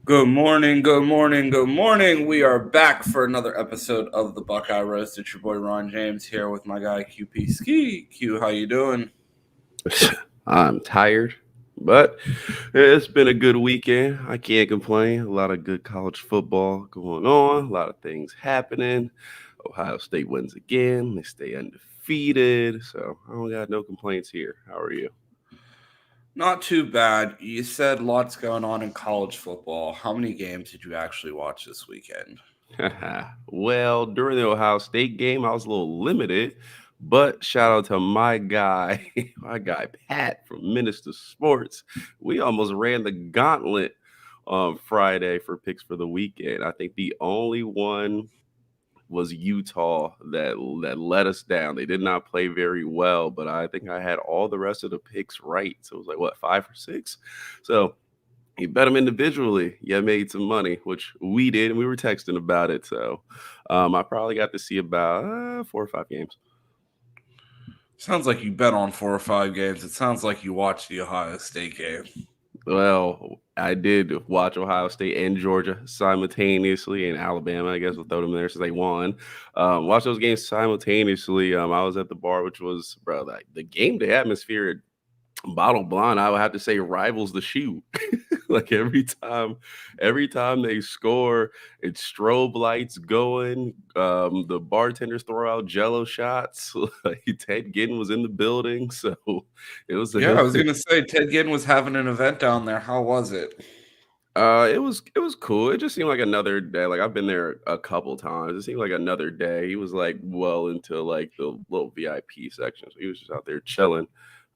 Good morning, good morning, good morning. We are back for another episode of the Buckeye Roast. It's your boy Ron James here with my guy QP Ski. Q, how you doing? I'm tired, but it's been a good weekend. I can't complain. A lot of good college football going on, a lot of things happening. Ohio State wins again. They stay undefeated. So I don't got no complaints here. How are you? Not too bad. You said lots going on in college football. How many games did you actually watch this weekend? Well, during the Ohio State game, I was a little limited, but shout out to my guy, my guy Pat from Minister Sports. We almost ran the gauntlet on Friday for picks for the weekend. I think the only one was Utah that let us down. They did not play very well, but I think I had all the rest of the picks right. So it was like what, 5 or 6? So you bet them individually. You made some money, which we did, and we were texting about it. So I probably got to see about 4 or 5 games. Sounds like you bet on 4 or 5 games. It sounds like you watched the Ohio State game. Well, I did watch Ohio State and Georgia simultaneously, and Alabama. I guess we'll throw them there since they won. Watch those games simultaneously. I was at the bar, which was bro, like the game day atmosphere Bottle Blonde, I would have to say rivals the shoe. Like every time they score, it's strobe lights going. The bartenders throw out Jello shots. Like Ted Ginn was in the building, so it was Yeah, a I was gonna say Ted Ginn was having an event down there. How was it? it was cool. It just seemed like another day. Like I've been there a couple times. It seemed like another day. He was like well into like the little VIP section, so he was just out there chilling.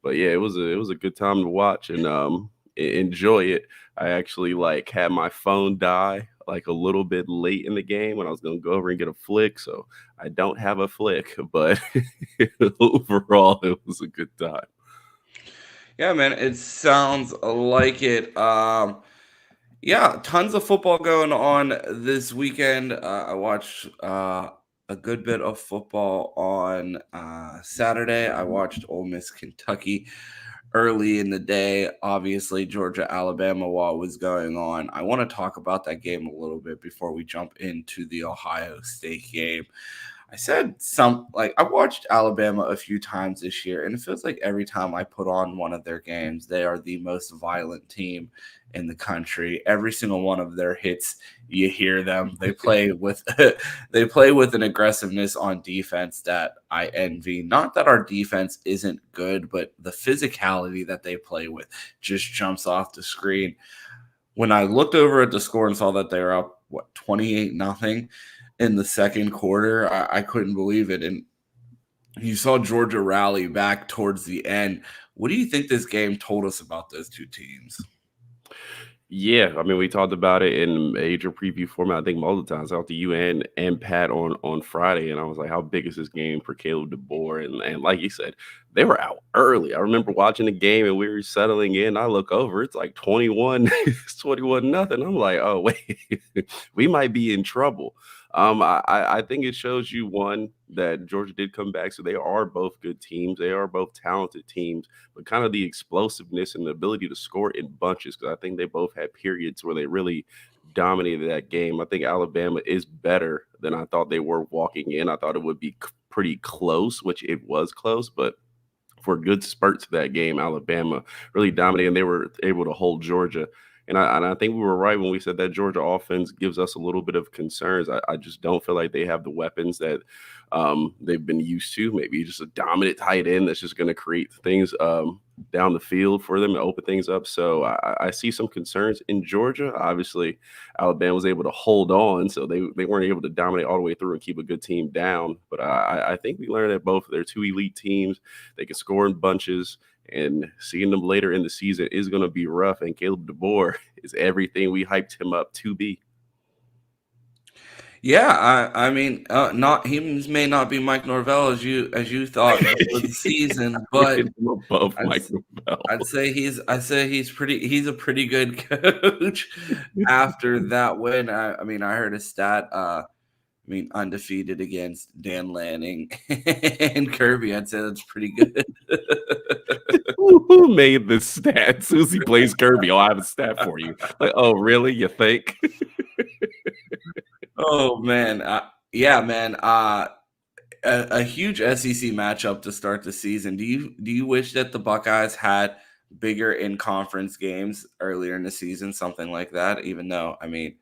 But yeah, it was a good time to watch and enjoy it. I actually like had my phone die like a little bit late in the game when I was gonna go over and get a flick. So I don't have a flick, but overall it was a good time. Yeah, man, it sounds like it. Yeah, tons of football going on this weekend. I watched a good bit of football on Saturday. I watched Ole Miss, Kentucky early in the day. Obviously, Georgia, Alabama while it was going on. I want to talk about that game a little bit before we jump into the Ohio State game. I said some like I watched Alabama a few times this year, and it feels like every time I put on one of their games, they are the most violent team in the country. Every single one of their hits, you hear them. They play with they play with an aggressiveness on defense that I envy. Not that our defense isn't good, but the physicality that they play with just jumps off the screen. When I looked over at the score and saw that they were up, what, 28-0 in the second quarter, I couldn't believe it. And you saw Georgia rally back towards the end. What do you think this game told us about those two teams? Yeah, I mean, we talked about it in major preview format. I think multiple times. I talked to you and Pat on Friday, and I was like, "How big is this game for Caleb DeBoer?" And like you said, they were out early. I remember watching the game, and we were settling in. I look over, it's like 21, it's 21 nothing. I'm like, "Oh wait, we might be in trouble." I think it shows you one that Georgia did come back, so they are both good teams. They are both talented teams, but kind of the explosiveness and the ability to score in bunches because I think they both had periods where they really dominated that game. I think Alabama is better than I thought they were walking in. I thought it would be pretty close, which it was close, but for good spurts of that game, Alabama really dominated, and they were able to hold Georgia. And I think we were right when we said that Georgia offense gives us a little bit of concerns. I just don't feel like they have the weapons that they've been used to. Maybe just a dominant tight end that's just going to create things down the field for them and open things up. So I see some concerns in Georgia. Obviously, Alabama was able to hold on, so they weren't able to dominate all the way through and keep a good team down. But I think we learned that both they're two elite teams. They can score in bunches, and seeing them later in the season is going to be rough. And Caleb DeBoer is everything we hyped him up to be. Yeah, I mean, not he may not be Mike Norvell as you thought before the season, but Rated him above I'd Mike I'd Norvell. say he's a pretty good coach after that win. I mean, I heard a stat. I mean, undefeated against Dan Lanning and Kirby. I'd say that's pretty good. who made this stat? Susie plays Kirby. Oh, I have a stat for you. Like, oh, really? You think? Oh man, yeah, man. A huge SEC matchup to start the season. Do you wish that the Buckeyes had bigger in conference games earlier in the season, something like that? Even though, I mean,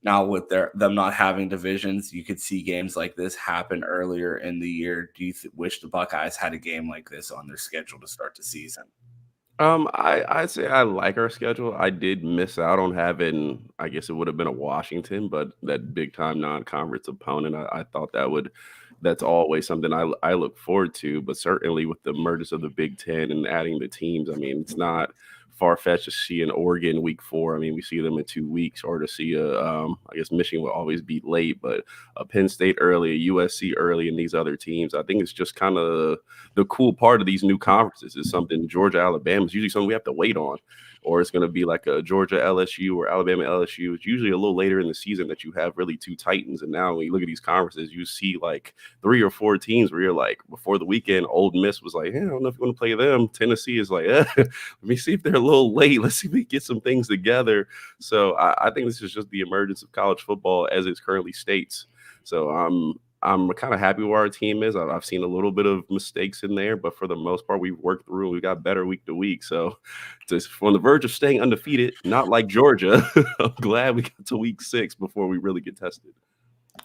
now with them not having divisions, you could see games like this happen earlier in the year. Do you wish the Buckeyes had a game like this on their schedule to start the season? I'd say I like our schedule. I did miss out on having, I guess it would have been a Washington, but that big time non-conference opponent. I thought that's always something I look forward to. But certainly with the mergers of the Big Ten and adding the teams, I mean, it's not far fetched to see an Oregon week 4. I mean, we see them in 2 weeks, or to see I guess Michigan will always beat late, but a Penn State early, a USC early, and these other teams. I think it's just kind of the cool part of these new conferences is something Georgia, Alabama is usually something we have to wait on, or it's going to be like a Georgia LSU or Alabama LSU. It's usually a little later in the season that you have really two titans. And now when you look at these conferences, you see like 3 or 4 teams where you're like, before the weekend, Ole Miss was like, hey, I don't know if you want to play them. Tennessee is like, let me see if they're a little late. Let's see if we get some things together. So I think this is just the emergence of college football as it currently states. So I'm kind of happy where our team is. I've seen a little bit of mistakes in there, but for the most part, we've worked through. We got better week to week. So, just on the verge of staying undefeated, not like Georgia. I'm glad we got to week 6 before we really get tested.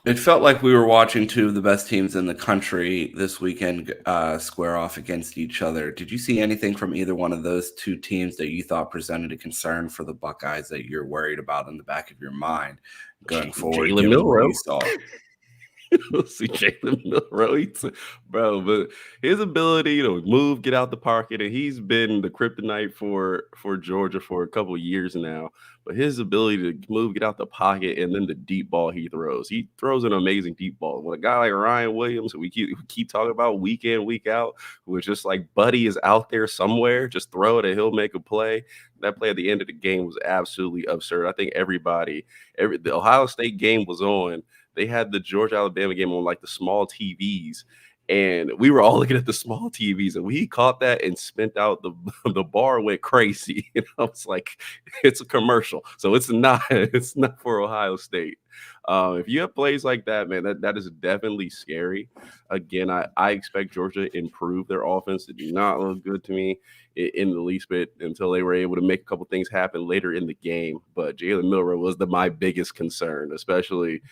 It felt like we were watching two of the best teams in the country this weekend square off against each other. Did you see anything from either one of those two teams that you thought presented a concern for the Buckeyes that you're worried about in the back of your mind going forward, Jalen given what Milrow. you saw? See Jalen Milrow, bro, but his ability to move, get out the pocket, and he's been the kryptonite for Georgia for a couple of years now. But his ability to move, get out the pocket, and then the deep ball he throws an amazing deep ball. When a guy like Ryan Williams, who we keep talking about week in, week out, who is just like Buddy is out there somewhere, just throw it and he'll make a play. That play at the end of the game was absolutely absurd. I think the Ohio State game was on. They had the Georgia Alabama game on like the small TVs, and we were all looking at the small TVs, and we caught that and spent out the bar went crazy. And I was like, it's a commercial, so it's not for Ohio State. If you have plays like that, man, that is definitely scary. Again, I expect Georgia to improve their offense. It did not look good to me in the least bit until they were able to make a couple things happen later in the game. But Jalen Milrow was my biggest concern, especially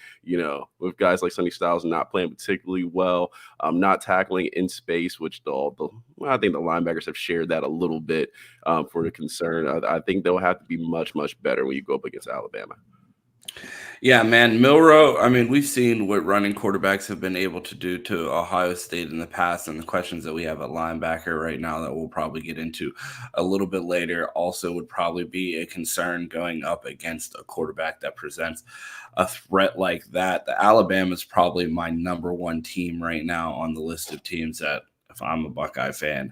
with guys like Sonny Styles not playing particularly well, not tackling in space, which I think the linebackers have shared that a little bit for the concern. I think they'll have to be much, much better when you go up against Alabama. Yeah, man, Milrow. I mean, we've seen what running quarterbacks have been able to do to Ohio State in the past, and the questions that we have at linebacker right now that we'll probably get into a little bit later also would probably be a concern going up against a quarterback that presents a threat like that. The Alabama is probably my number one team right now on the list of teams that, if I'm a Buckeye fan,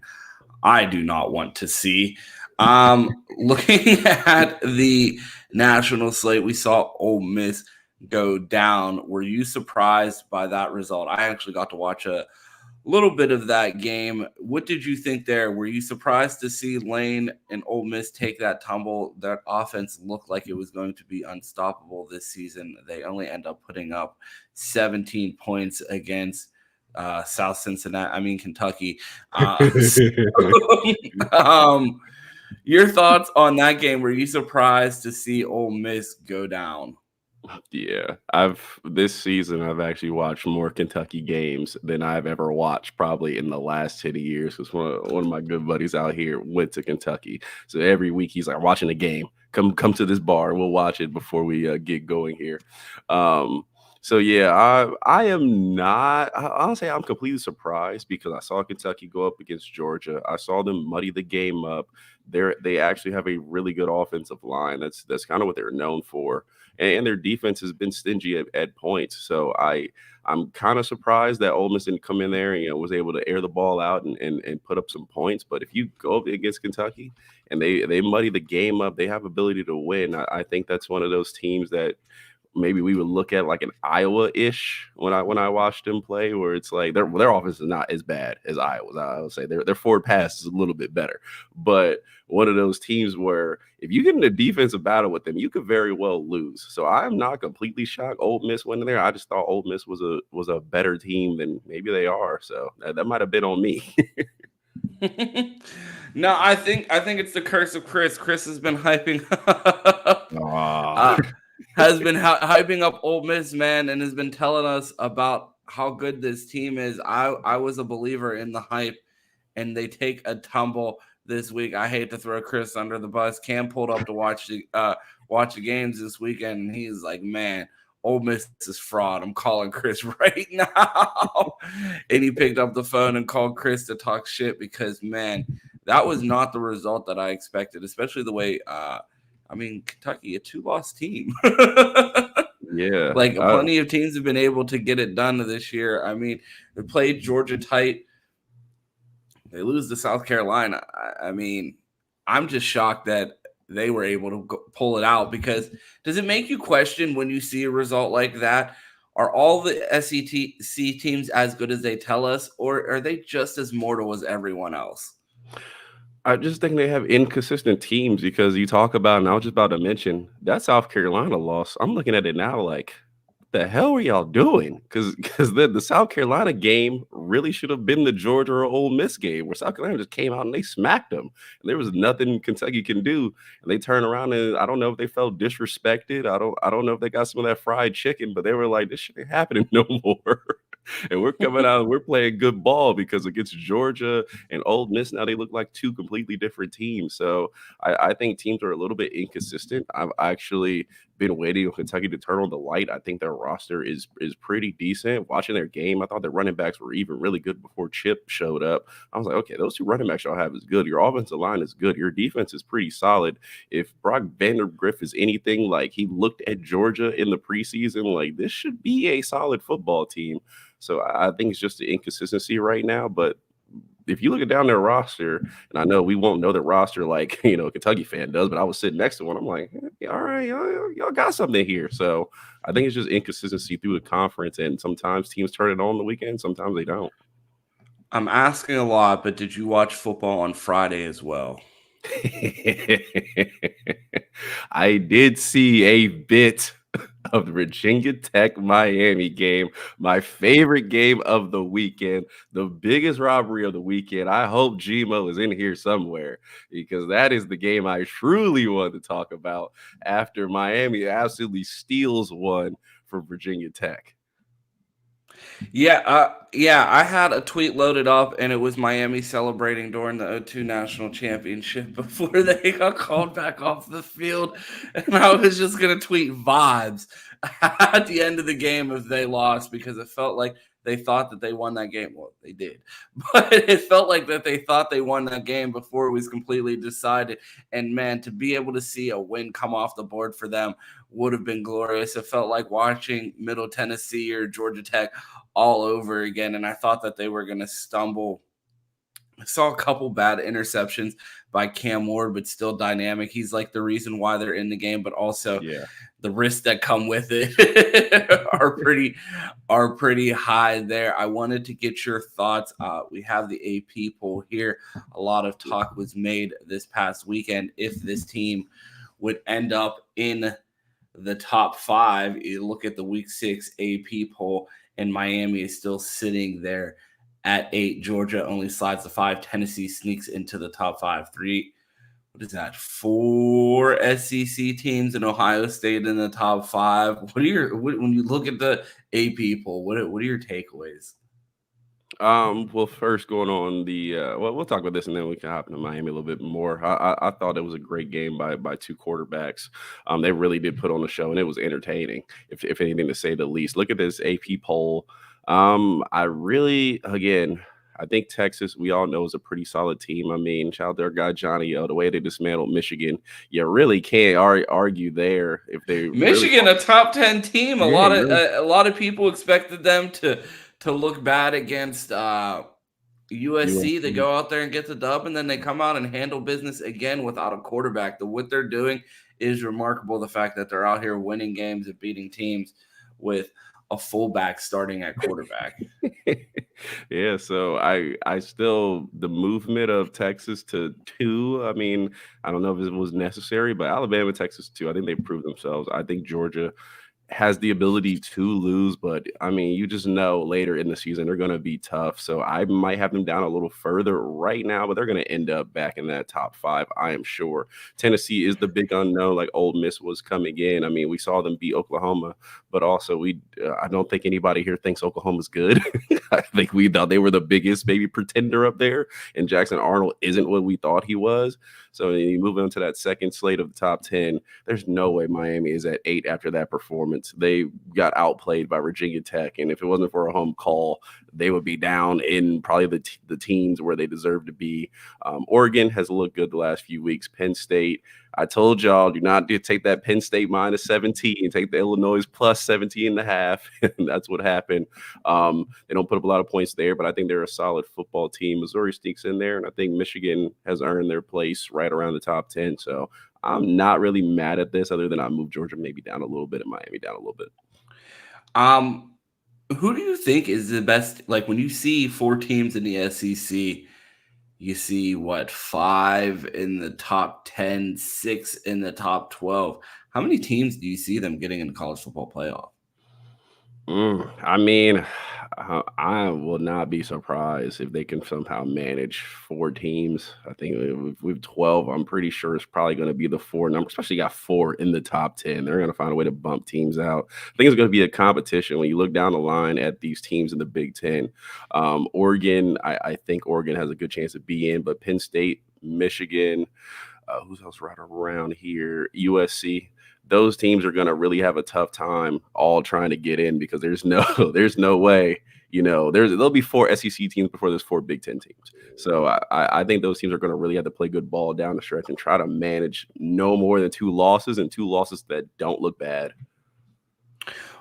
I do not want to see. Looking at the national slate, we saw Ole Miss go down. Were you surprised by that result? I actually got to watch a little bit of that game. What did you think there? Were you surprised to see Lane and Ole Miss take that tumble? That offense looked like it was going to be unstoppable this season. They only end up putting up 17 points against Kentucky. Your thoughts on that game? Were you surprised to see Ole Miss go down? Yeah, this season I've actually watched more Kentucky games than I've ever watched probably in the last 10 years, because one of my good buddies out here went to Kentucky. So every week he's like, watching a game. Come to this bar. We'll watch it before we get going here. So yeah, I am not. I'll say I'm completely surprised because I saw Kentucky go up against Georgia. I saw them muddy the game up. They actually have a really good offensive line. That's kind of what they're known for, and their defense has been stingy at points. So I'm kind of surprised that Ole Miss didn't come in there and was able to air the ball out and put up some points. But if you go up against Kentucky and they muddy the game up, they have ability to win. I think that's one of those teams that maybe we would look at like an Iowa-ish when I watched them play, where it's like their offense is not as bad as Iowa's. I would say their forward pass is a little bit better, but one of those teams where if you get in a defensive battle with them, you could very well lose. So I'm not completely shocked Ole Miss went in there. I just thought Ole Miss was a better team than maybe they are. So that might have been on me. No, I think it's the curse of Chris. Chris has been hyping Ah, uh, has been hyping up Ole Miss, man, and has been telling us about how good this team is. I was a believer in the hype, and they take a tumble this week. I hate to throw Chris under the bus. Cam pulled up to watch the games this weekend, and he's like, "Man, Ole Miss is fraud. I'm calling Chris right now." And he picked up the phone and called Chris to talk shit because, man, that was not the result that I expected, especially the way. I mean, Kentucky, a two-loss team. yeah. Like plenty of teams have been able to get it done this year. I mean, they played Georgia tight. They lose to South Carolina. I mean, I'm just shocked that they were able to pull it out because does it make you question when you see a result like that? Are all the SEC teams as good as they tell us, or are they just as mortal as everyone else? I just think they have inconsistent teams because you talk about, and I was just about to mention that South Carolina loss. I'm looking at it now like, the hell are y'all doing? Because the South Carolina game really should have been the Georgia or Ole Miss game where South Carolina just came out and they smacked them. And there was nothing Kentucky can do. And they turn around and I don't know if they felt disrespected. I don't know if they got some of that fried chicken, but they were like, this shit ain't happening no more. And we're coming out and we're playing good ball because against Georgia and Ole Miss now they look like two completely different teams. So I think teams are a little bit inconsistent. I've actually been waiting on Kentucky to turn on the light. I think their roster is pretty decent. Watching their game, I thought their running backs were even really good before Chip showed up. I was like, okay, those two running backs y'all have is good. Your offensive line is good. Your defense is pretty solid. If Brock Vandergriff is anything like he looked at Georgia in the preseason, like this should be a solid football team. So I think it's just the inconsistency right now. But if you look at down their roster, and I know we won't know the roster like a Kentucky fan does, but I was sitting next to one. I'm like, all right, y'all got something here. So I think it's just inconsistency through the conference, and sometimes teams turn it on the weekend, sometimes they don't. I'm asking a lot, but did you watch football on Friday as well? I did see a bit of the Virginia Tech Miami game, my favorite game of the weekend, the biggest robbery of the weekend. I hope Gmo is in here somewhere because that is the game I truly want to talk about after Miami absolutely steals one from Virginia Tech. Yeah, I had a tweet loaded up, and it was Miami celebrating during the O2 National Championship before they got called back off the field, and I was just gonna tweet vibes at the end of the game if they lost because it felt like they thought that they won that game. Well, they did, but it felt like that they thought they won that game before it was completely decided. And man, to be able to see a win come off the board for them would have been glorious. It felt like watching Middle Tennessee or Georgia Tech all over again. And I thought that they were going to stumble. I saw a couple bad interceptions by Cam Ward, but still dynamic. He's like the reason why they're in the game, but also Yeah. the risks that come with it are pretty high there. I wanted to get your thoughts. We have the AP poll here. A lot of talk was made this past weekend if this team would end up in the top five. You look at the week 6 AP poll, and Miami is still sitting there at 8. Georgia only slides to 5. Tennessee sneaks into the top 5. What is that? 4 SEC teams and Ohio State in the top 5. When you look at the AP poll? What are your takeaways? Well, first going on well, we'll talk about this and then we can hop into Miami a little bit more. I thought it was a great game by two quarterbacks. They really did put on the show and it was entertaining, if anything to say the least. Look at this AP poll. I really, again, I think Texas, we all know, is a pretty solid team. I mean, shout out their guy Johnny O, the way they dismantled Michigan. You really can't argue there if they really, Michigan, a top 10 team. A yeah, lot you of really, a lot of people expected them to look bad against USC. They USC. go out there and get the dub, and then they come out and handle business again without a quarterback. What they're doing is remarkable. The fact that they're out here winning games and beating teams with a fullback starting at quarterback. Yeah, so I still the movement of Texas to 2, I mean, I don't know if it was necessary, but Alabama, Texas 2, I think they proved themselves. I think Georgia has the ability to lose, but I mean, you just know later in the season they're going to be tough. So I might have them down a little further right now, but they're going to end up back in that top 5, I am sure. Tennessee is the big unknown, like Ole Miss was coming in. I mean, we saw them beat Oklahoma, but also I don't think anybody here thinks Oklahoma's good. I think we thought they were the biggest maybe pretender up there, and Jackson Arnold isn't what we thought he was. So you move on to that second slate of the top 10. There's no way Miami is at 8 after that performance. They got outplayed by Virginia Tech, and if it wasn't for a home call, they would be down in probably the teams where they deserve to be. Oregon has looked good the last few weeks. Penn State, I told y'all, do not take that Penn State minus 17, take the Illinois plus 17 and a half. And that's what happened. They don't put up a lot of points there, but I think they're a solid football team. Missouri sneaks in there, and I think Michigan has earned their place right around the top 10. So I'm not really mad at this, other than I moved Georgia maybe down a little bit and Miami down a little bit. Um, who do you think is the best? Like when you see 4 teams in the SEC, you see what, 5 in the top 10, 6 in the top 12. How many teams do you see them getting in the college football playoff? I mean, I will not be surprised if they can somehow manage 4 teams. I think with 12, I'm pretty sure it's probably going to be the 4 number, especially got 4 in the top 10. They're going to find a way to bump teams out. I think it's going to be a competition when you look down the line at these teams in the Big Ten. Oregon, I think Oregon has a good chance to be in, but Penn State, Michigan, who's else right around here? USC. Those teams are going to really have a tough time all trying to get in because there's no there's no way, there'll be 4 SEC teams before there's 4 Big Ten teams. So I think those teams are going to really have to play good ball down the stretch and try to manage no more than 2 losses and 2 losses that don't look bad.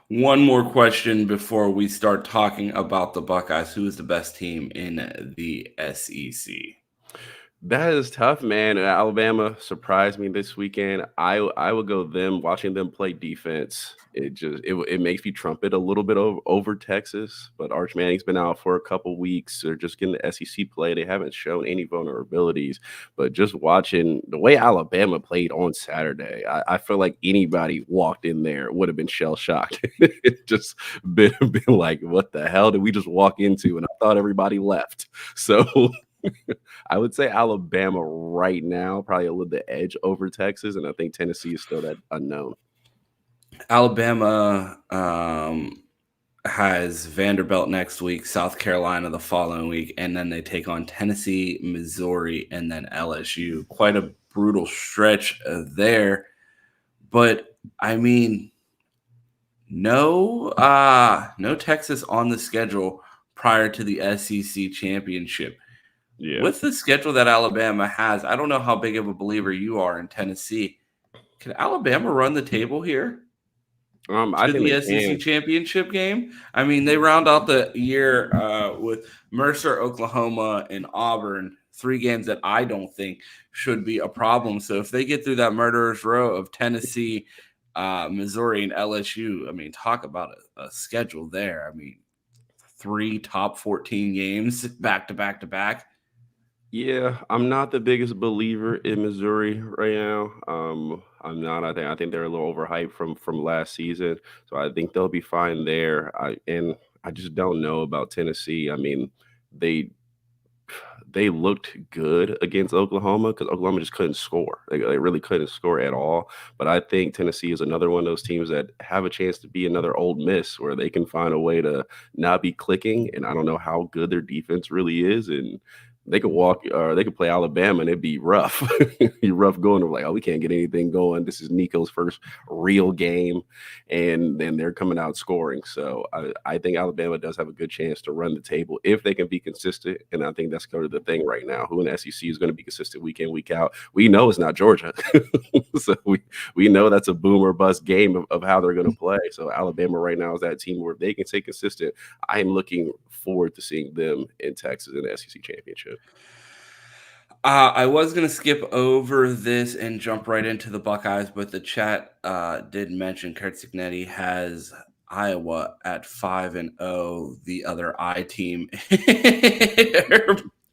One more question before we start talking about the Buckeyes. Who is the best team in the SEC? That is tough, man. Alabama surprised me this weekend. I would go them watching them play defense. It makes me trumpet a little bit over Texas, but Arch Manning's been out for a couple weeks. They're just getting the SEC play. They haven't shown any vulnerabilities, but just watching the way Alabama played on Saturday, I feel like anybody walked in there would have been shell shocked. It just been like, what the hell did we just walk into? And I thought everybody left. So I would say Alabama right now, probably a little bit edge over Texas, and I think Tennessee is still that unknown. Alabama has Vanderbilt next week, South Carolina the following week, and then they take on Tennessee, Missouri, and then LSU. Quite a brutal stretch there. But I mean, no Texas on the schedule prior to the SEC championship. Yeah. With the schedule that Alabama has, I don't know how big of a believer you are in Tennessee. Can Alabama run the table here I to think the they SEC can. championship game? I mean, they round out the year with Mercer, Oklahoma, and Auburn, 3 games that I don't think should be a problem. So if they get through that murderer's row of Tennessee, Missouri, and LSU, I mean, talk about a schedule there. I mean, 3 top 14 games back to back to back. Yeah, I'm not the biggest believer in Missouri right now. I'm not. I think they're a little overhyped from last season, so I think they'll be fine there. I just don't know about Tennessee. I mean, they they looked good against Oklahoma because Oklahoma just couldn't score. They really couldn't score at all. But I think Tennessee is another one of those teams that have a chance to be another Ole Miss where they can find a way to not be clicking. And I don't know how good their defense really is. And they could walk or they could play Alabama and it'd be rough. It'd be rough going. Like, oh, we can't get anything going. This is Nico's first real game. And then they're coming out scoring. So I think Alabama does have a good chance to run the table if they can be consistent. And I think that's kind of the thing right now. Who in the SEC is going to be consistent week in, week out? We know it's not Georgia. So we know that's a boom or bust game of how they're going to play. So Alabama right now is that team where if they can stay consistent, I am looking forward to seeing them in Texas in the SEC championship. I was gonna skip over this and jump right into the Buckeyes, but the chat did mention Kurt Cignetti has Iowa at 5-0. The other I team,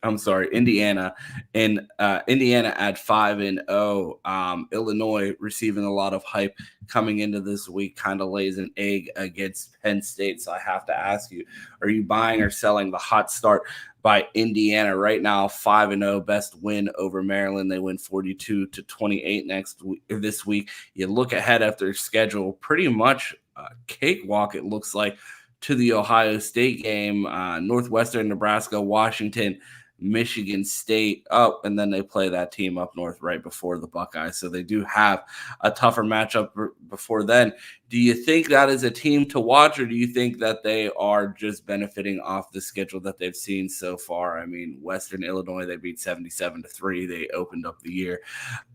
I'm sorry, Indiana, and Indiana at 5-0. Illinois receiving a lot of hype coming into this week, kind of lays an egg against Penn State. So I have to ask you, are you buying or selling the hot start by Indiana right now? 5-0, best win over Maryland. They win 42-28 this week. You look ahead at their schedule, pretty much a cakewalk, it looks like, to the Ohio State game, Northwestern, Nebraska, Washington, Michigan State up, and then they play that team up north right before the Buckeyes. So they do have a tougher matchup before then. Do you think that is a team to watch, or do you think that they are just benefiting off the schedule that they've seen so far? I mean, Western Illinois, they beat 77-3. They opened up the year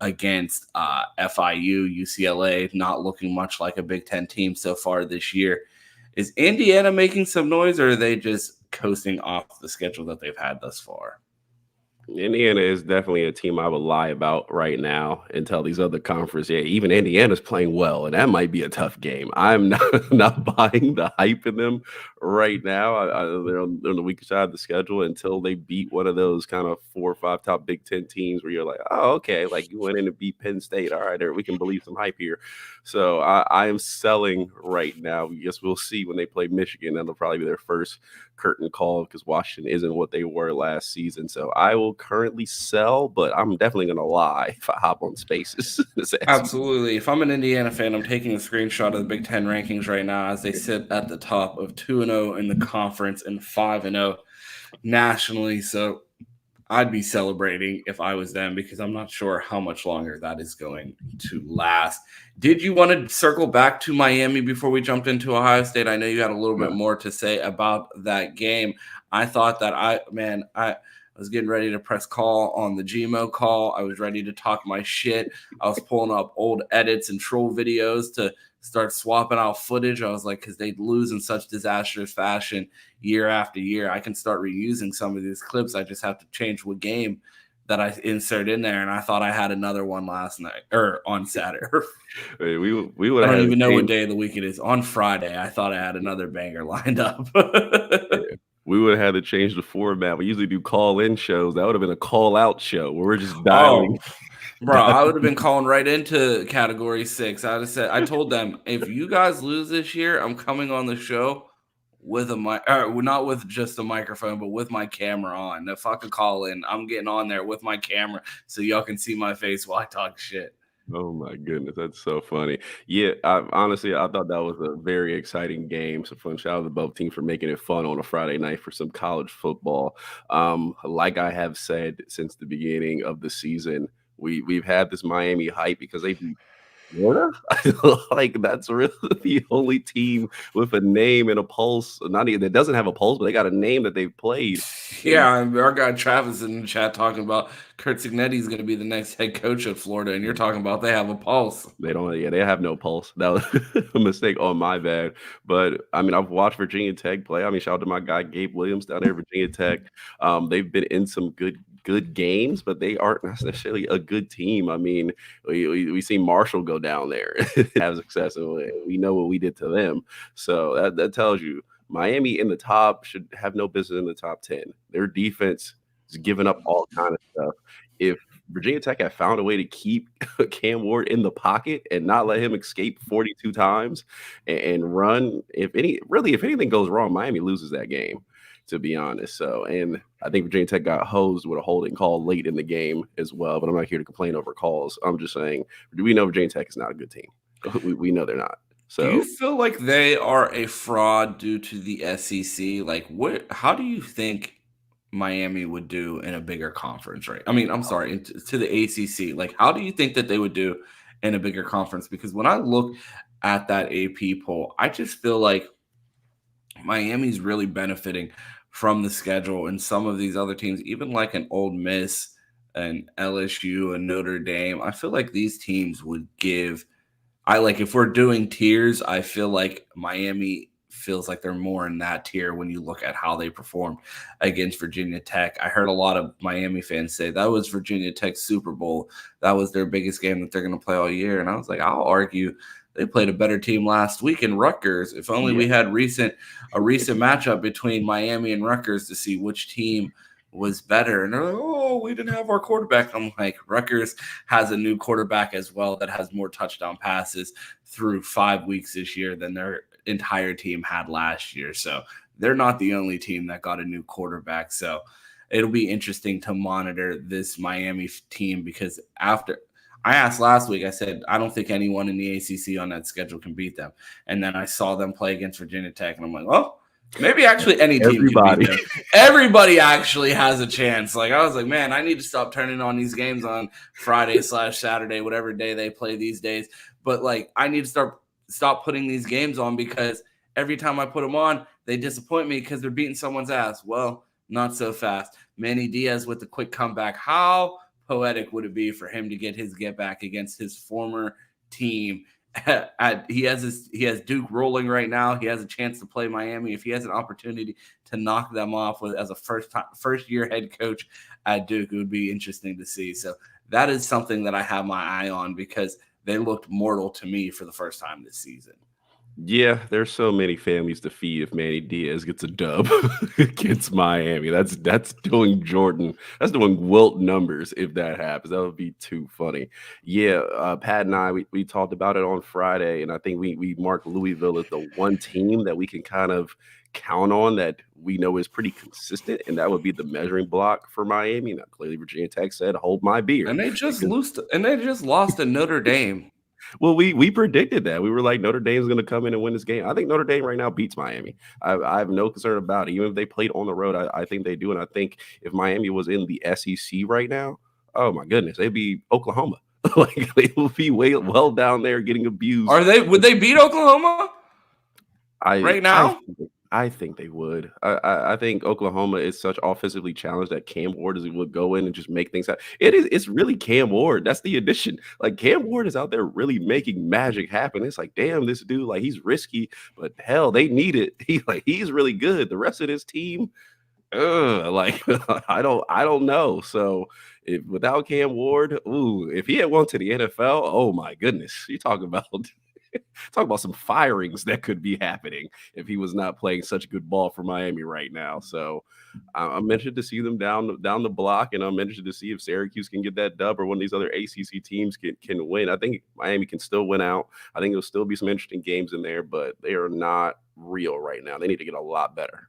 against FIU, UCLA, not looking much like a Big Ten team so far this year. Is Indiana making some noise, or are they just coasting off the schedule that they've had thus far? Indiana is definitely a team I would lie about right now and tell these other conferences, yeah, even Indiana's playing well, and that might be a tough game. I'm not not buying the hype in them right now. They're on the weaker side of the schedule until they beat one of those kind of 4 or 5 top Big Ten teams where you're like, oh, okay, like you went in and beat Penn State. All right, we can believe some hype here. So I am selling right now. Yes, we'll see when they play Michigan. That'll probably be their first curtain call because Washington isn't what they were last season. So I will currently sell, but I'm definitely going to lie if I hop on Spaces. Absolutely. If I'm an Indiana fan, I'm taking a screenshot of the Big Ten rankings right now as they sit at the top of 2-0 in the conference and 5-0 nationally. So I'd be celebrating if I was them, because I'm not sure how much longer that is going to last. Did you want to circle back to Miami before we jumped into Ohio State? I know you had a little bit more to say about that game. I thought that I was getting ready to press call on the GMO call. I was ready to talk my shit. I was pulling up old edits and troll videos to start swapping out footage. I was like, because they lose in such disastrous fashion year after year, I can start reusing some of these clips. I just have to change what game that I insert in there. And I thought I had another one last night or on Saturday. We I would have don't had even the know what same. day of the week it is. On Friday, I thought I had another banger lined up. Yeah, we would have had to change the format. We usually do call-in shows. That would have been a call-out show where we're just Oh, dialing. bro, I would have been calling right into category 6. I would have said, I told them, if you guys lose this year, I'm coming on the show with a mic, not with just a microphone, but with my camera on. If I could call in, I'm getting on there with my camera so y'all can see my face while I talk shit. Oh my goodness, that's so funny. Yeah, I thought that was a very exciting game. So fun. Shout out to both teams for making it fun on a Friday night for some college football. Like I have said since the beginning of the season, we've had this Miami hype because they beat Florida. Like that's really the only team with a name and a pulse. Not even that doesn't have a pulse, but they got a name that they've played. Yeah, our guy Travis in the chat talking about Kurt Cignetti is going to be the next head coach at Florida, and you're talking about they have a pulse. They don't. Yeah, they have no pulse. That was a mistake on my bad. But I mean, I've watched Virginia Tech play. I mean, shout out to my guy Gabe Williams down there, at Virginia Tech. They've been in some good games, but they aren't necessarily a good team. I mean, we see Marshall go down there have success, and we know what we did to them. So that tells you Miami in the top should have no business in the top 10. Their defense is giving up all kind of stuff. If Virginia Tech had found a way to keep Cam Ward in the pocket and not let him escape 42 times and run. If anything goes wrong, Miami loses that game, to be honest. So, and I think Virginia Tech got hosed with a holding call late in the game as well. But I'm not here to complain over calls. I'm just saying we know Virginia Tech is not a good team. We know they're not. Do you So feel like they are a fraud due to the SEC? Like, what? How do you think Miami would do in a bigger conference, right? I mean, I'm sorry, to the ACC. Like, how do you think that they would do in a bigger conference? Because when I look at that AP poll, I just feel like Miami's really benefiting from the schedule, and some of these other teams, even like an Ole Miss, and LSU, and Notre Dame. I feel like these teams would give. I like if we're doing tiers. I feel like Miami feels like they're more in that tier when you look at how they performed against Virginia Tech. I heard a lot of Miami fans say that was Virginia Tech's Super Bowl. That was their biggest game that they're going to play all year. And I was like, I'll argue they played a better team last week in Rutgers. If only Yeah. we had a recent matchup between Miami and Rutgers to see which team was better. And they're like, oh, we didn't have our quarterback. I'm like, Rutgers has a new quarterback as well that has more touchdown passes through 5 weeks this year than their entire team had last year. So they're not the only team that got a new quarterback. So it'll be interesting to monitor this Miami team because after I asked last week, I said, I don't think anyone in the ACC on that schedule can beat them. And then I saw them play against Virginia Tech, and I'm like, well, maybe actually any team can beat Everybody. them. Everybody actually has a chance. Like, I was like, man, I need to stop turning on these games on Friday/Saturday, whatever day they play these days. But like, I need to stop putting these games on because every time I put them on, they disappoint me because they're beating someone's ass. Well, not so fast. Manny Diaz with the quick comeback. How poetic would it be for him to get his get back against his former team? He has Duke rolling right now. He has a chance to play Miami. If he has an opportunity to knock them off as a first year head coach at Duke, it would be interesting to see. So that is something that I have my eye on because they looked mortal to me for the first time this season. Yeah, there's so many families to feed if Manny Diaz gets a dub against Miami. That's doing Jordan. That's doing Wilt numbers if that happens. That would be too funny. Yeah, Pat and I we talked about it on Friday, and I think we marked Louisville as the one team that we can kind of count on that we know is pretty consistent, and that would be the measuring block for Miami. Now, clearly, Virginia Tech said, "Hold my beer," And they just because lost. And they just lost to Notre Dame. well, we predicted that. We were like Notre Dame's going to come in and win this game. I think Notre Dame right now beats Miami. I have no concern about it. Even if they played on the road, I think they do. And I think if Miami was in the SEC right now, oh my goodness, they'd be Oklahoma. Like they will be well down there getting abused. Would they beat Oklahoma I right I now? I think they would. I think Oklahoma is such offensively challenged that Cam Ward would go in and just make things happen. It's really Cam Ward. That's the addition. Like Cam Ward is out there really making magic happen. It's like, damn, this dude, like he's risky, but hell, they need it. He's really good. The rest of this team, like I don't know. So if without Cam Ward, if he had won to the NFL, oh my goodness, you talk about talk about some firings that could be happening if he was not playing such good ball for Miami right now. So I'm interested to see them down the block, and I'm interested to see if Syracuse can get that dub or one of these other ACC teams can win. I think Miami can still win out. I think there'll still be some interesting games in there, but they are not real right now. They need to get a lot better.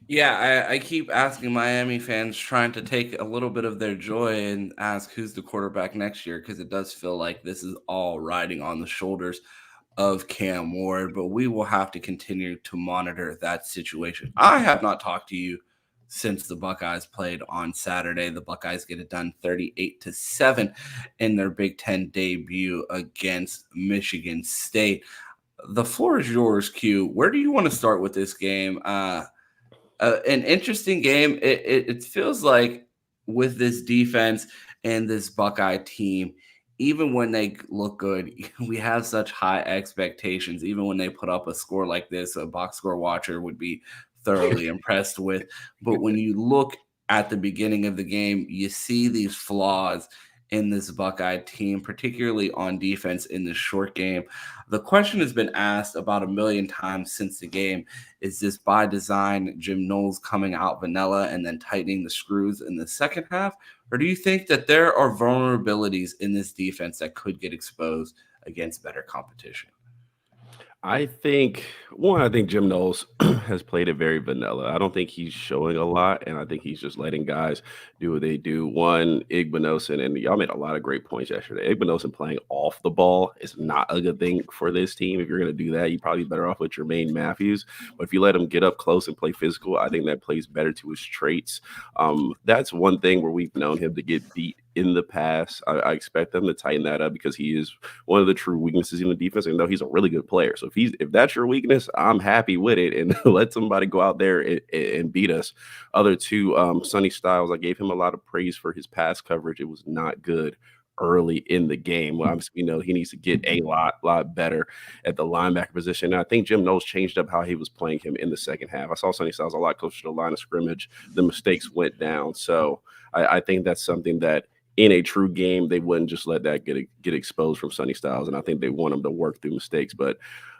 Yeah, I keep asking Miami fans, trying to take a little bit of their joy and ask who's the quarterback next year because it does feel like this is all riding on the shoulders of Cam Ward, but we will have to continue to monitor that situation. I have not talked to you since the Buckeyes played on Saturday. The Buckeyes get it done 38-7 in their Big Ten debut against Michigan State. The floor is yours, Q. Where do you want to start with this game? An interesting game. It feels like with this defense and this Buckeye team, even when they look good, we have such high expectations. Even when they put up a score like this, a box score watcher would be thoroughly impressed with. But when you look at the beginning of the game, you see these flaws in this Buckeye team, particularly on defense in the short game. The question has been asked about a million times since the game. Is this by design, Jim Knowles coming out vanilla and then tightening the screws in the second half? Or do you think that there are vulnerabilities in this defense that could get exposed against better competition? I think Jim Knowles has played it very vanilla. I don't think he's showing a lot, and I think he's just letting guys do what they do. One, Igbinosun, and y'all made a lot of great points yesterday. Igbinosun playing off the ball is not a good thing for this team. If you're going to do that, you're probably better off with Jermaine Matthews. But if you let him get up close and play physical, I think that plays better to his traits. That's one thing where we've known him to get beat in the past. I expect them to tighten that up because he is one of the true weaknesses in the defense, and though he's a really good player. So if that's your weakness, I'm happy with it, and let somebody go out there and beat us. Other two, Sonny Styles, I gave him a lot of praise for his pass coverage. It was not good early in the game. Well, obviously, he needs to get a lot better at the linebacker position. And I think Jim Knowles changed up how he was playing him in the second half. I saw Sonny Styles a lot closer to the line of scrimmage. The mistakes went down. So I think that's something that in a true game, they wouldn't just let that get exposed from Sonny Styles. And I think they want him to work through mistakes. But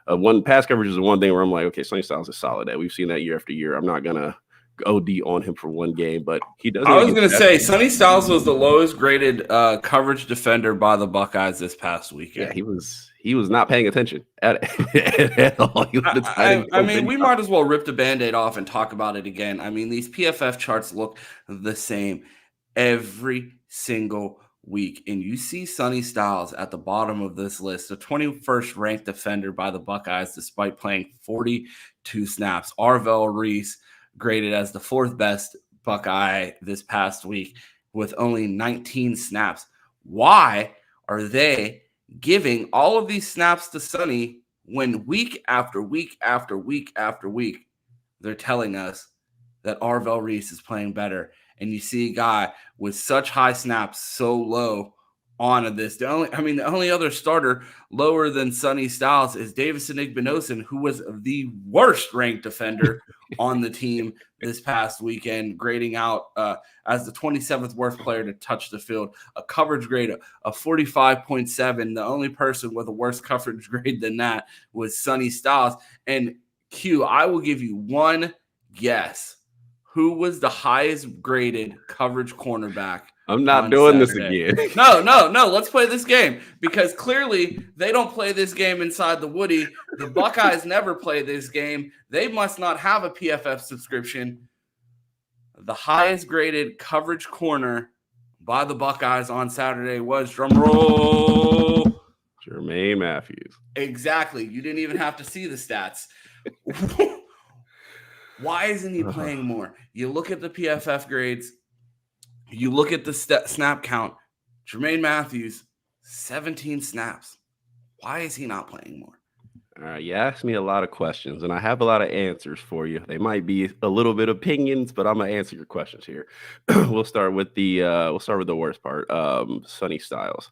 one pass coverage is the one thing where I'm like, okay, Sonny Styles is solid at. We've seen that year after year. I'm not gonna OD on him for one game, but he does need I to was get going to better. say Sonny Styles was the lowest graded coverage defender by the Buckeyes this past Yeah, weekend. he was not paying attention at all. He was deciding to I go mean, big we time. might as well rip the Band-Aid off and talk about it again. I mean, these PFF charts look the same every single week. And you see Sonny Styles at the bottom of this list, the 21st ranked defender by the Buckeyes, despite playing 42 snaps. Arvell Reese graded as the fourth best Buckeye this past week with only 19 snaps. Why are they giving all of these snaps to Sonny when week after week after week after week they're telling us that Arvell Reese is playing better? And you see a guy with such high snaps so low on this. The only other starter lower than Sonny Styles is Davison Igbinosun, who was the worst ranked defender on the team this past weekend, grading out as the 27th worst player to touch the field, a coverage grade of 45.7. The only person with a worse coverage grade than that was Sonny Styles. And Q, I will give you one guess. Who was the highest graded coverage cornerback I'm not on doing this Saturday? again. No. Let's play this game because clearly they don't play this game inside the Woody. The Buckeyes never play this game. They must not have a PFF subscription. The highest graded coverage corner by the Buckeyes on Saturday was, drum roll, Jermaine Matthews. Exactly. You didn't even have to see the stats. Why isn't he playing more? You look at the PFF grades. You look at the snap count. Jermaine Matthews, 17 snaps. Why is he not playing more? All right, you asked me a lot of questions, and I have a lot of answers for you. They might be a little bit opinions, but I'm gonna answer your questions here. We'll start with the worst part. Sonny Styles.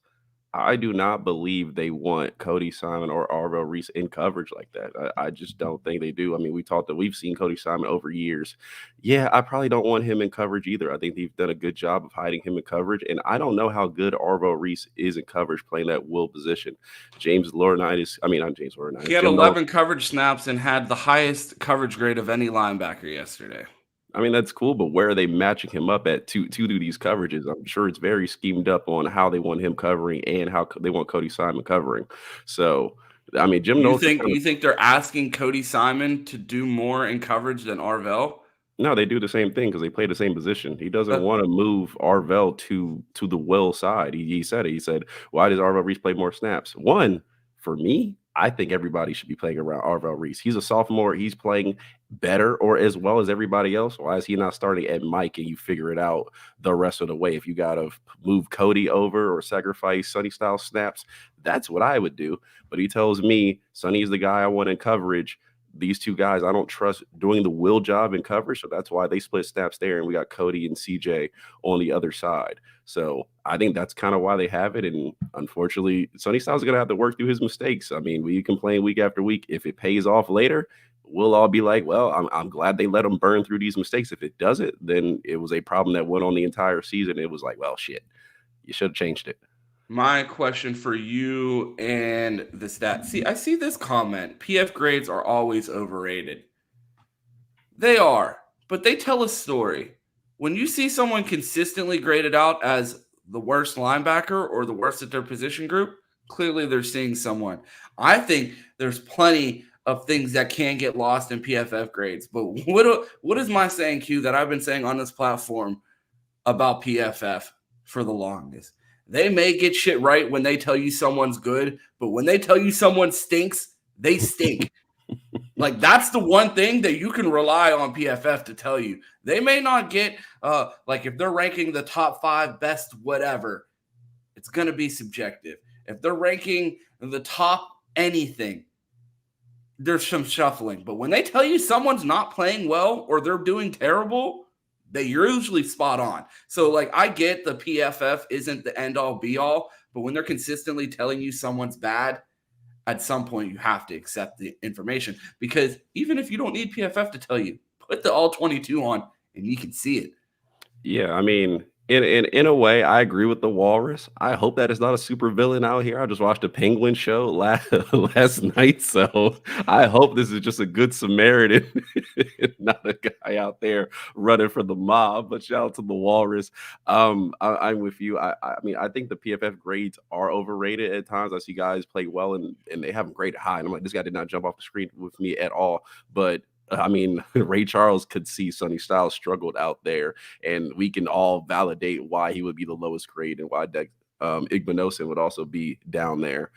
I do not believe they want Cody Simon or Arvell Reese in coverage like that. I just don't think they do. I mean, we've seen Cody Simon over years. Yeah, I probably don't want him in coverage either. I think they've done a good job of hiding him in coverage, and I don't know how good Arvell Reese is in coverage playing that will position. Not James Laurinaitis. He had Jim Knowles. 11 coverage snaps and had the highest coverage grade of any linebacker yesterday. I mean, that's cool, but where are they matching him up at to do these coverages? I'm sure it's very schemed up on how they want him covering and how they want Cody Simon covering. So, I mean, Jim Knowles. You think they're asking Cody Simon to do more in coverage than Arvell? No, they do the same thing because they play the same position. He doesn't want to move Arvell to the Will side. He said it. He said, "Why does Arvell Reese play more snaps?" One, for me, I think everybody should be playing around Arvell Reese. He's a sophomore. He's playing better or as well as everybody else. Why is he not starting at Mike and you figure it out the rest of the way? If you got to move Cody over or sacrifice Sonny style snaps, that's what I would do. But he tells me Sonny is the guy I want in coverage. These two guys I don't trust doing the will job in coverage, so that's why they split snaps there, and we got Cody and CJ on the other side. So I think that's kind of why they have it, and unfortunately, Sonny Styles is going to have to work through his mistakes. I mean, we complain week after week. If it pays off later, we'll all be like, well, I'm glad they let him burn through these mistakes. If it doesn't, then it was a problem that went on the entire season. It was like, well, shit, you should have changed it. My question for you and the stat. See, I see this comment. PF grades are always overrated. They are, but they tell a story. When you see someone consistently graded out as the worst linebacker or the worst at their position group, clearly they're seeing someone. I think there's plenty of things that can get lost in PFF grades. But what is my saying, Q, that I've been saying on this platform about PFF for the longest? They may get shit right when they tell you someone's good, but when they tell you someone stinks, they stink. Like, that's the one thing that you can rely on PFF to tell you. They may not get, like, if they're ranking the top 5 best whatever, it's going to be subjective. If they're ranking the top anything, there's some shuffling. But when they tell you someone's not playing well or they're doing terrible, They usually spot on. So like I get the PFF isn't the end all be all, but when they're consistently telling you someone's bad, at some point you have to accept the information because even if you don't need PFF to tell you, put the all 22 on and you can see it. Yeah, I mean, in a way, I agree with the walrus. I hope that it's not a super villain out here. I just watched a penguin show last night, so I hope this is just a good Samaritan, not a guy out there running for the mob. But shout out to the walrus. I'm with you. I mean, I think the PFF grades are overrated at times. I see guys play well and they have them graded high, and I'm like, this guy did not jump off the screen with me at all. But I mean, Ray Charles could see Sonny Styles struggled out there, and we can all validate why he would be the lowest grade and why Igbenogson would also be down there.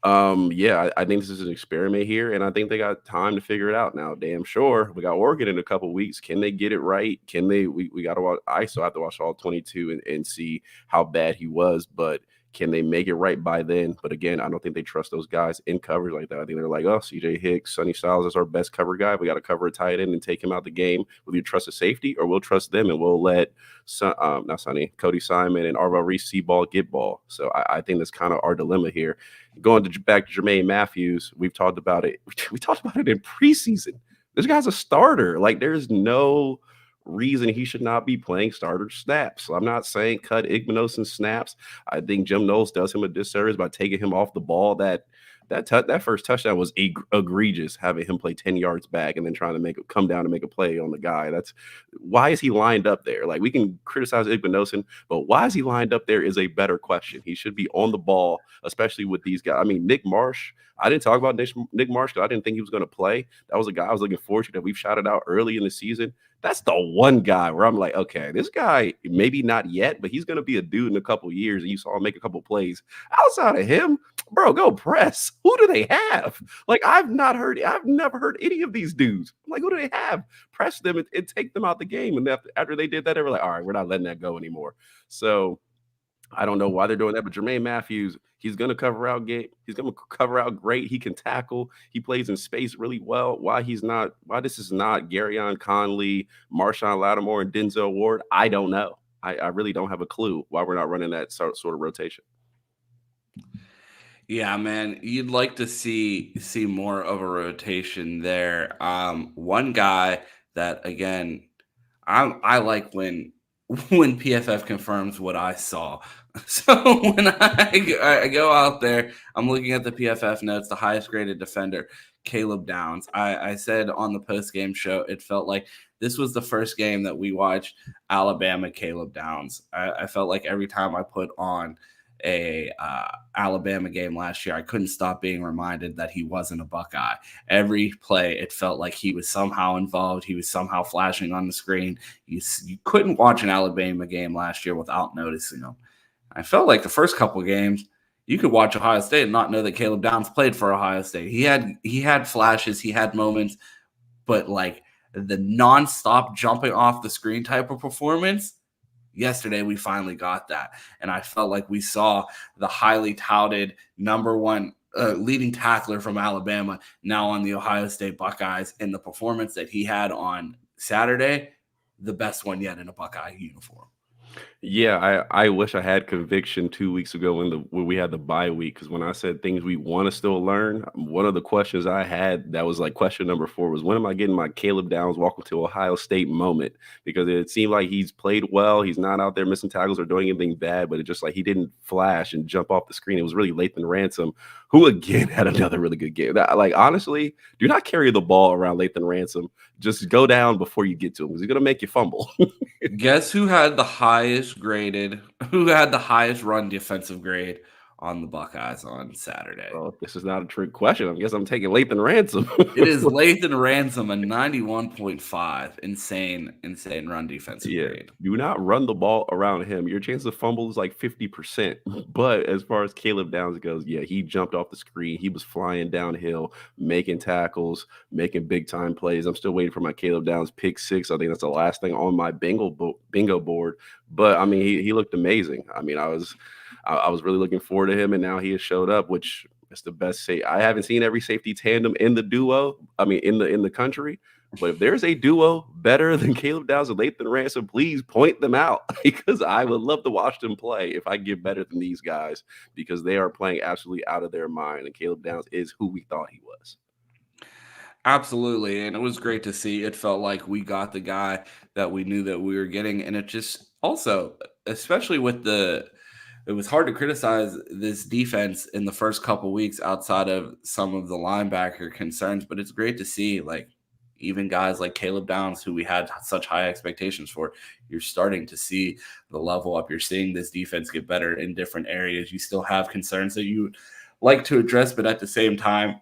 Yeah, I think this is an experiment here, and I think they got time to figure it out now. Damn sure. We got Oregon in a couple weeks. Can they get it right? Can they? We got to watch. I still have to watch all 22 and see how bad he was, but can they make it right by then? But again, I don't think they trust those guys in coverage like that. I think they're like, oh, CJ Hicks, Sonny Styles is our best cover guy. We got to cover a tight end and take him out the game. Will you trust a safety or we'll trust them and we'll let not Sonny, Cody Simon and Arvell Reese see ball, get ball. So I think that's kind of our dilemma here. Going to back to Jermaine Matthews, we've talked about it. We talked about it in preseason. This guy's a starter. Like there's no reason he should not be playing starter snaps. So I'm not saying cut Igbenogson snaps. I think Jim Knowles does him a disservice by taking him off the ball. That first touchdown was egregious, having him play 10 yards back and then trying to come down and make a play on the guy. That's why is he lined up there? Like we can criticize Igbenogson, but why is he lined up there is a better question. He should be on the ball, especially with these guys. I mean, Nick Marsh. I didn't talk about Nick Marsh because I didn't think he was going to play. That was a guy I was looking forward to that we've shouted out early in the season. That's the one guy where I'm like, okay, this guy, maybe not yet, but he's going to be a dude in a couple years. And you saw him make a couple plays. Outside of him, bro, go press. Who do they have? Like, I've never heard any of these dudes. I'm like, who do they have? Press them and take them out the game. And after they did that, they were like, all right, we're not letting that go anymore. So I don't know why they're doing that, but Jermaine Matthews, he's going to cover out game. He's going to cover out great. He can tackle. He plays in space really well. Why this is not Garyon Conley, Marshawn Lattimore, and Denzel Ward, I don't know. I really don't have a clue why we're not running that sort of rotation. Yeah, man, you'd like to see more of a rotation there. One guy that again, I like when when PFF confirms what I saw. So when I go out there, I'm looking at the PFF notes, the highest graded defender, Caleb Downs. I said on the post game show, it felt like this was the first game that we watched Alabama Caleb Downs. I felt like every time I put on a Alabama game last year, I couldn't stop being reminded that he wasn't a Buckeye. Every play, it felt like he was somehow involved. He was somehow flashing on the screen. You couldn't watch an Alabama game last year without noticing him. I felt like the first couple of games, you could watch Ohio State and not know that Caleb Downs played for Ohio State. He had flashes, he had moments, but like the nonstop jumping off the screen type of performance, yesterday we finally got that. And I felt like we saw the highly touted number one leading tackler from Alabama now on the Ohio State Buckeyes, in the performance that he had on Saturday, the best one yet in a Buckeye uniform. Yeah, I wish I had conviction 2 weeks ago when we had the bye week, because when I said things we want to still learn, one of the questions I had that was like question number 4 was, when am I getting my Caleb Downs welcome to Ohio State moment? Because it seemed like he's played well. He's not out there missing tackles or doing anything bad, but it just like he didn't flash and jump off the screen. It was really Lathan Ransom, who again had another really good game. Like honestly, do not carry the ball around Lathan Ransom. Just go down before you get to him because he's gonna make you fumble. Guess who had the highest graded, who had the highest run defensive grade on the Buckeyes on Saturday? Well, if this is not a trick question, I guess I'm taking Lathan Ransom. It is Lathan Ransom, a 91.5. Insane run defensive Yeah, grade. do not run the ball around him. Your chance of fumble is like 50%. But as far as Caleb Downs goes, yeah, he jumped off the screen. He was flying downhill, making tackles, making big time plays. I'm still waiting for my Caleb Downs pick 6. I think that's the last thing on my bingo board. But I mean, he looked amazing. I mean, I was really looking forward to him, and now he has showed up, which is the best. I haven't seen every safety tandem in the duo. I mean, in the country, But if there's a duo better than Caleb Downs and Lathan Ransom, please point them out because I would love to watch them play if I get better than these guys because they are playing absolutely out of their mind. And Caleb Downs is who we thought he was. Absolutely, and it was great to see. It felt like we got the guy that we knew that we were getting, and it just also, especially with it was hard to criticize this defense in the first couple weeks outside of some of the linebacker concerns, but it's great to see like even guys like Caleb Downs, who we had such high expectations for, you're starting to see the level up. You're seeing this defense get better in different areas. You still have concerns that you like to address, but at the same time,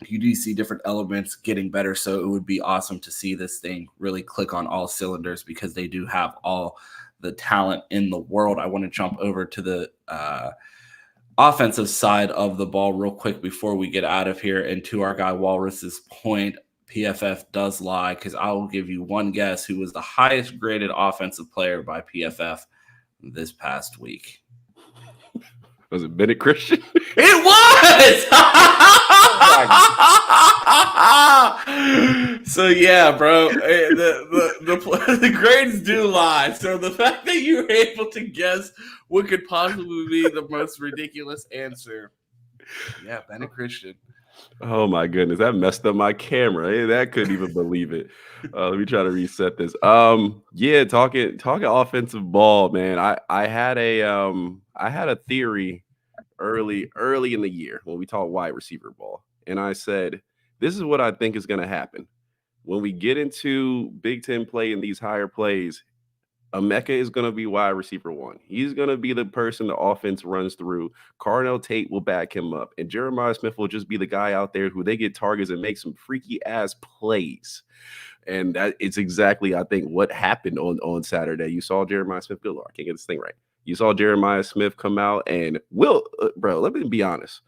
you do see different elements getting better. So it would be awesome to see this thing really click on all cylinders because they do have all the talent in the world. I want to jump over to the offensive side of the ball real quick before we get out of here. And to our guy Walrus's point, PFF does lie because I will give you one guess who was the highest graded offensive player by PFF this past week. Was it Bennett Christian? It was! So yeah, bro, the grades do lie. So the fact that you were able to guess what could possibly be the most ridiculous answer, yeah, Bennett Christian. Oh my goodness, that messed up my camera. That couldn't even believe it. Let me try to reset this. Yeah, talking offensive ball, man. I had a theory early in the year when we talked wide receiver ball, and I said this is what I think is going to happen when we get into Big Ten play and these higher plays. Emeka is going to be wide receiver one. He's going to be the person the offense runs through. Carnell Tate will back him up. And Jeremiah Smith will just be the guy out there who they get targets and make some freaky ass plays. And that it's exactly, I think, what happened on Saturday. You saw Jeremiah Smith. Good Lord, I can't get this thing right. You saw Jeremiah Smith come out and bro, let me be honest.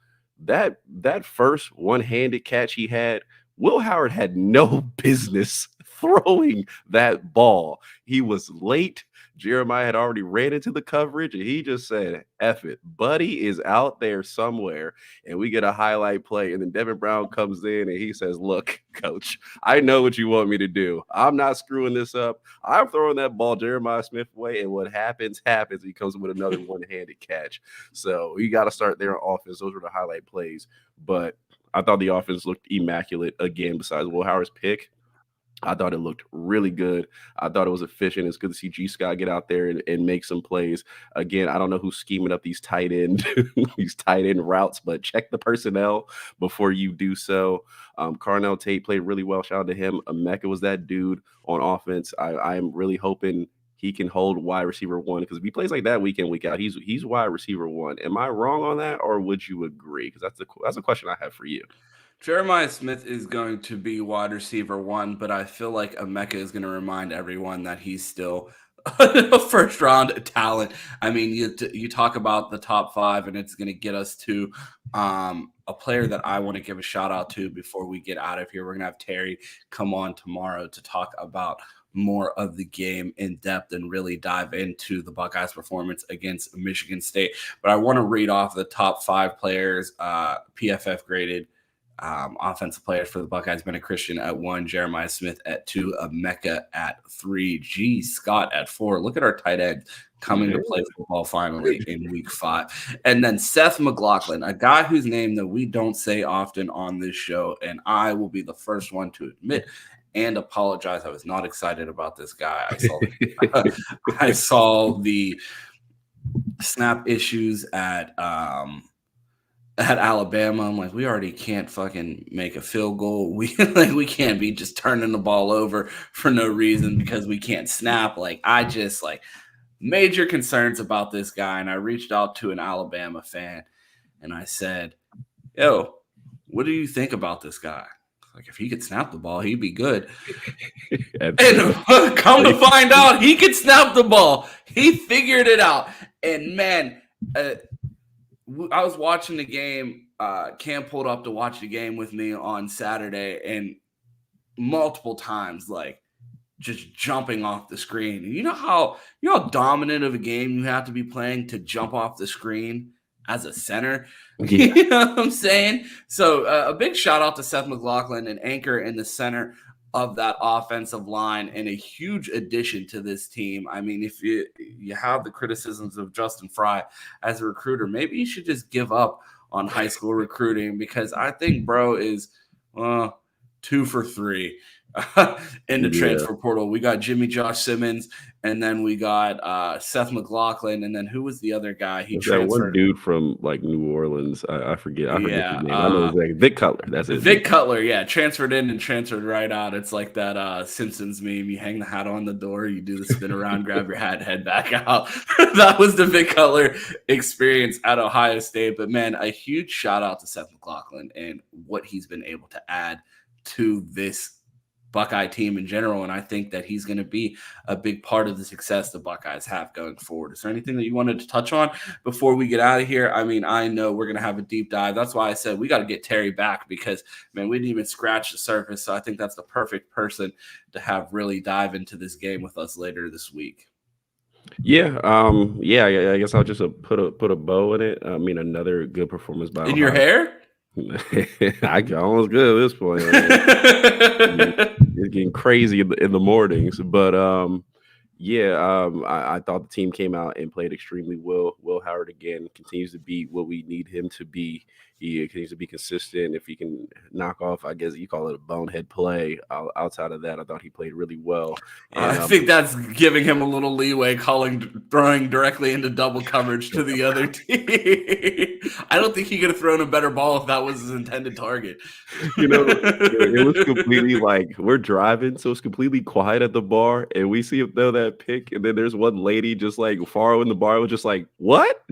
That first one-handed catch he had, Will Howard had no business throwing that ball. He was late. Jeremiah had already ran into the coverage, and he just said, F it. Buddy is out there somewhere, and we get a highlight play. And then Devin Brown comes in, and he says, look, coach, I know what you want me to do. I'm not screwing this up. I'm throwing that ball Jeremiah Smith way, and what happens. He comes with another one-handed catch. So you got to start there on offense. Those were the highlight plays. But I thought the offense looked immaculate again besides Will Howard's pick. I thought it looked really good. I thought it was efficient. It's good to see G. Scott get out there and make some plays. Again, I don't know who's scheming up these tight end routes, but check the personnel before you do so. Carnell Tate played really well. Shout out to him. Emeka was that dude on offense. I am really hoping he can hold wide receiver one because if he plays like that week in, week out, he's wide receiver one. Am I wrong on that, or would you agree? Because that's a question I have for you. Jeremiah Smith is going to be wide receiver one, but I feel like Emeka is going to remind everyone that he's still a first round talent. I mean, you talk about the top five, and it's going to get us to a player that I want to give a shout out to before we get out of here. We're going to have Terry come on tomorrow to talk about more of the game in depth and really dive into the Buckeyes' performance against Michigan State. But I want to read off the top five players PFF graded. Offensive players for the Buckeyes: Bennett Christian at 1, Jeremiah Smith at 2, Emeka at 3, G. Scott at 4. Look at our tight end coming to play football finally in week 5. And then Seth McLaughlin, a guy whose name that we don't say often on this show, and I will be the first one to admit and apologize. I was not excited about this guy. I saw the snap issues at Alabama. I'm like, we already can't fucking make a field goal. We can't be just turning the ball over for no reason because we can't snap. I just major concerns about this guy. And I reached out to an Alabama fan and I said, yo, what do you think about this guy? If he could snap the ball, he'd be good. And come to find out, he could snap the ball. He figured it out. And man, I was watching the game. Cam pulled up to watch the game with me on Saturday, and multiple times, just jumping off the screen. And you know how dominant of a game you have to be playing to jump off the screen as a center. Yeah. You know what I'm saying? So a big shout out to Seth McLaughlin, an anchor in the center of that offensive line and a huge addition to this team. I mean, if you have the criticisms of Justin Fry as a recruiter, maybe you should just give up on high school recruiting, because I think bro is 2 for 3 in the Yeah. transfer portal. We got Jimmy Josh Simmons, and then we got Seth McLaughlin, and then who was the other guy? He There's that one transferred. dude from, like, New Orleans. I forget his Yeah, name. I know his name. Vic Cutler. That's it, Vic. Vic Cutler, yeah, transferred in and transferred right out. It's like that Simpsons meme. You hang the hat on the door, you do the spin around, grab your hat, head back out. That was the Vic Cutler experience at Ohio State. But man, a huge shout out to Seth McLaughlin and what he's been able to add to this Buckeye team in general. And I think that he's going to be a big part of the success the Buckeyes have going forward. Is there anything that you wanted to touch on before we get out of here? I mean, I know we're going to have a deep dive. That's why I said we got to get Terry back, because, man, we didn't even scratch the surface. So I think that's the perfect person to have really dive into this game with us later this week. Yeah, yeah, I guess I'll just put a bow in it. I mean, another good performance by In your Ohio. hair? I almost good at this point. I mean, it's getting crazy in the mornings, but yeah, I thought the team came out and played extremely well. Will Howard again continues to be what we need him to be. He continues to be consistent. If he can knock off, I guess you call it a bonehead play. Outside of that, I thought he played really well. And I think that's giving him a little leeway, throwing directly into double coverage to the other team. I don't think he could have thrown a better ball if that was his intended target. It was completely like we're driving, so it's completely quiet at the bar, and we see him throw that pick, and then there's one lady just like far in the bar was just like, "What?"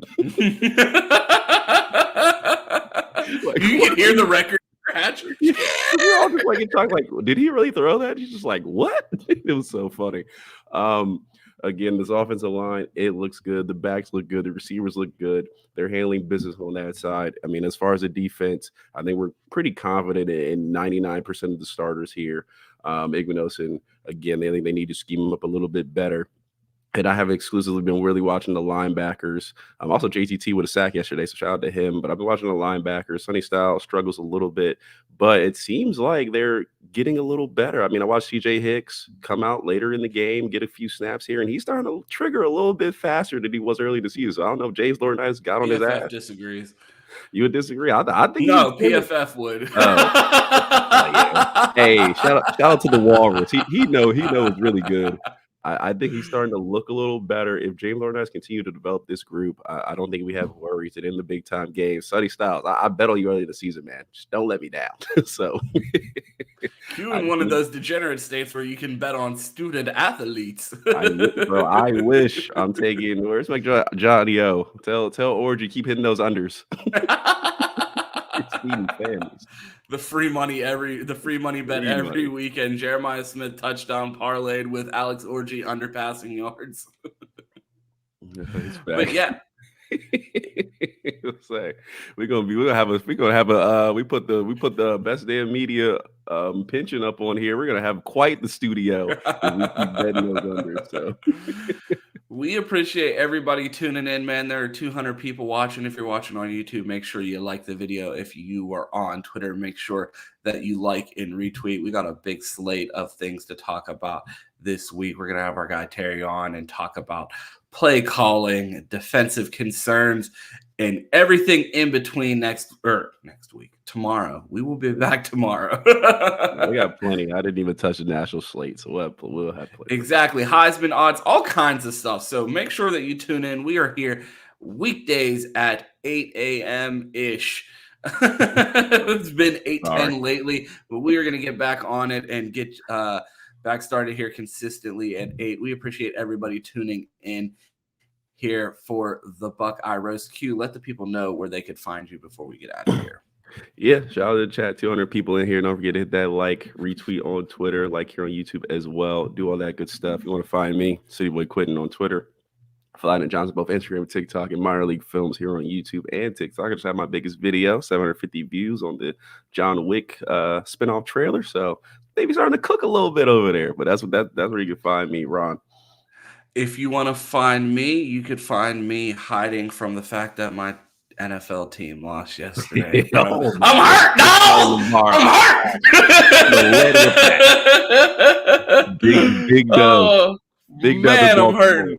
Like, you can hear the record scratch. Yeah, we're all just like in talk, like, did he really throw that? He's just like, what? It was so funny. Again, this offensive line, it looks good. The backs look good. The receivers look good. They're handling business on that side. I mean, as far as the defense, I think we're pretty confident in 99% of the starters here. Igmanosin, again, they think they need to scheme him up a little bit better. And I have exclusively been really watching the linebackers. Also, JTT with a sack yesterday, so shout out to him. But I've been watching the linebackers. Sonny Styles struggles a little bit, but it seems like they're getting a little better. I mean, I watched CJ Hicks come out later in the game, get a few snaps here, and he's starting to trigger a little bit faster than he was early in the season. So I don't know if James Laurinaitis got on his PFF ass. disagrees. You would disagree? I think No, PFF would. Yeah. Hey, shout out to the Walrus. He knows really good. I think he's starting to look a little better. If James Laurinaitis continue to develop this group, I don't think we have worries. And in the big time games, Sonny Styles, I bet on you early in the season, man. Just don't let me down. So you in one of those degenerate states where you can bet on student athletes. I wish. I'm taking. Where's my Johnny O? Tell Orgy keep hitting those unders. The free money bet every weekend. Jeremiah Smith touchdown parlayed with Alex Orgy underpassing yards. But yeah. We put the best damn media pension up on here. We're gonna have quite the studio if we keep betting those under. So we appreciate everybody tuning in, man. There are 200 people watching. If you're watching on YouTube, make sure you like the video. If you are on Twitter, make sure that you like and retweet. We got a big slate of things to talk about this week. We're gonna have our guy Terry on and talk about play calling, defensive concerns, and everything in between next week. Tomorrow. We will be back tomorrow. We got plenty. I didn't even touch the national slate, so we'll have plenty. Exactly. Heisman odds, all kinds of stuff. So make sure that you tune in. We are here weekdays at 8 a.m.-ish. It's been 8:10 lately, but we are going to get back on it and get back started here consistently at 8. We appreciate everybody tuning in here for the Buckeye Roast. Q, let the people know where they could find you before we get out of here. Yeah, shout out to the chat. 200 people in here. Don't forget to hit that like, retweet on Twitter, like here on YouTube as well. Do all that good stuff. If you want to find me, Cityboy Quentin on Twitter. Flying and Johnson, both Instagram, TikTok, and Minor League Films here on YouTube and TikTok. I just had my biggest video, 750 views on the John Wick spinoff trailer. So maybe starting to cook a little bit over there. But that's where you can find me, Ron. If you want to find me, you could find me hiding from the fact that my NFL team lost yesterday, bro. Oh, I'm hurt. No, I'm hurt. Big dub. Oh Big dub in man, I'm Baltimore. hurting.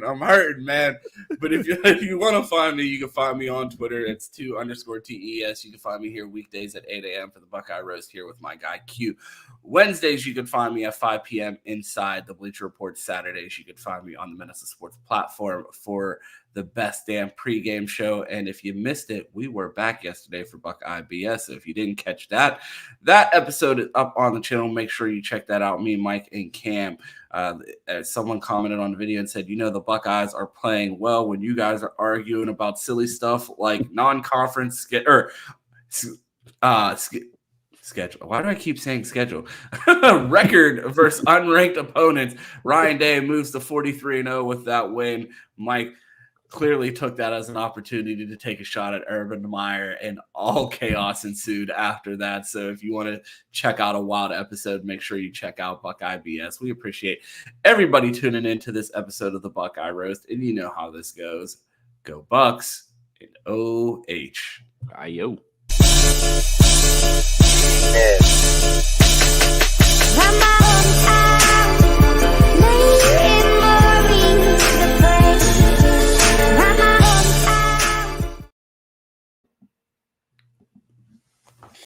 I'm hurting, man. But if you want to find me, you can find me on Twitter. It's 2_TES. You can find me here weekdays at 8 a.m. for the Buckeye Roast here with my guy Q. Wednesdays, you can find me at 5 p.m. inside the Bleacher Report. Saturdays, you can find me on the Minnesota Sports platform for the best damn pregame show. And if you missed it, we were back yesterday for Buckeye BS. So if you didn't catch that episode is up on the channel. Make sure you check that out. Me, Mike, and Cam. Someone commented on the video and said, the Buckeyes are playing well when you guys are arguing about silly stuff like non-conference schedule. Why do I keep saying schedule? Record versus unranked opponents. Ryan Day moves to 43-0 with that win. Mike clearly took that as an opportunity to take a shot at Urban Meyer, and all chaos ensued after that. So if you want to check out a wild episode, make sure you check out Buckeye BS. We appreciate everybody tuning into this episode of the Buckeye Roast, and you know how this goes. Go Bucks and OH. Ayo.